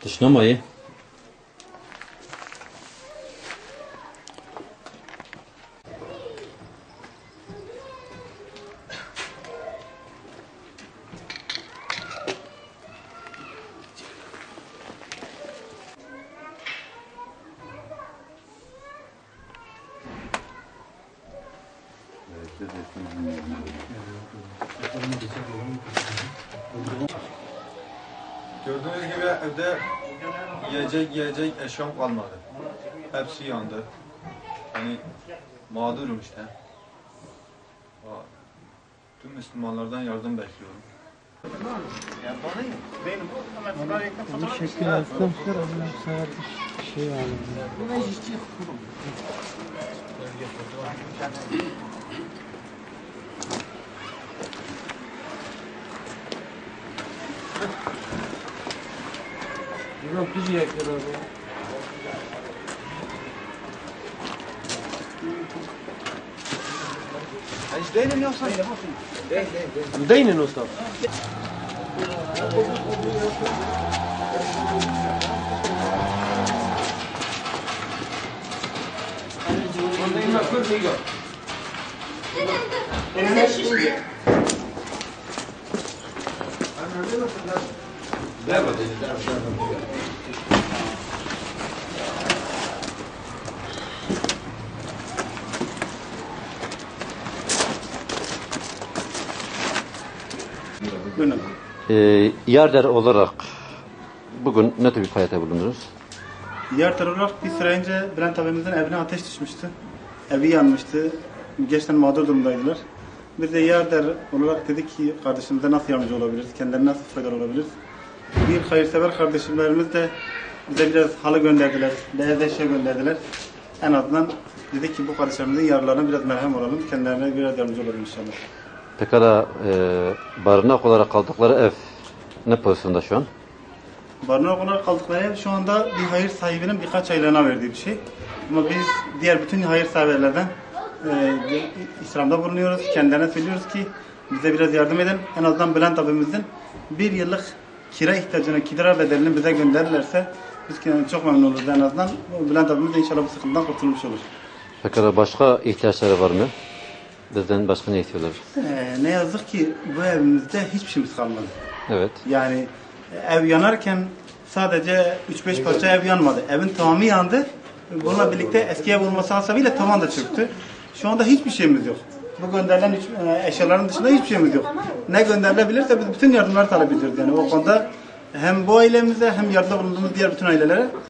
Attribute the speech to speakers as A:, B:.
A: Dışlamayı.
B: Gördüğünüz gibi evde yiyecek eşyam kalmadı. Hepsi yandı. Hani mağdurum işte. Tüm Müslümanlardan yardım bekliyorum.
C: Bu şekil açtım. Şey yani. Yok bir yakıyor abi.
B: Değinin yoksa?
C: Değinin usta.
A: Yarder olarak bugün ne tür bir faaliyete bulundunuz?
D: Diğer olarak bir süre önce Bülent abimizin evine ateş düşmüştü. Evi yanmıştı. Gerçekten mağdur durumdaydılar. Biz de Yarder olarak dedik ki kardeşimize nasıl yardımcı olabiliriz, kendilerine nasıl faydalı olabiliriz. Bir hayırsever kardeşlerimiz de bize biraz halı gönderdiler, beyaz eşya gönderdiler. En azından dedik ki bu kardeşlerimizin yaralarına biraz merhem olalım, kendilerine biraz yardımcı olalım inşallah.
A: Pekala barınak olarak kaldıkları ev ne pozisyonda şu an?
D: Barınak olarak kaldıkları ev şu anda bir hayır sahibinin birkaç aylığına verdiği bir şey. Ama biz diğer bütün hayırseverlerden İslam'da bulunuyoruz. Kendilerine söylüyoruz ki bize biraz yardım edin. En azından Bülent abimizin bir yıllık kira ihtiyacını, kira bedelini bize gönderirlerse biz çok memnun oluruz en azından. Bülent abimiz de inşallah bu sıkıntıdan kurtulmuş olur.
A: Pekala başka ihtiyaçları var mı? Bizden başka ne istiyorlar?
D: Ne yazık ki bu evimizde hiçbir şeyimiz kalmadı.
A: Evet.
D: Yani ev yanarken sadece 3-5 parça ev yanmadı. Evin tamamı yandı. Bununla birlikte eski ev olması hasebiyle tavan da çöktü. Şu anda hiçbir şeyimiz yok. Bu gönderilen eşyaların dışında hiçbir şeyimiz yok. Ne gönderilebilirse biz bütün yardımları talep ediyoruz. Yani o konuda hem bu ailemize hem yardımda bulunduğumuz diğer bütün ailelere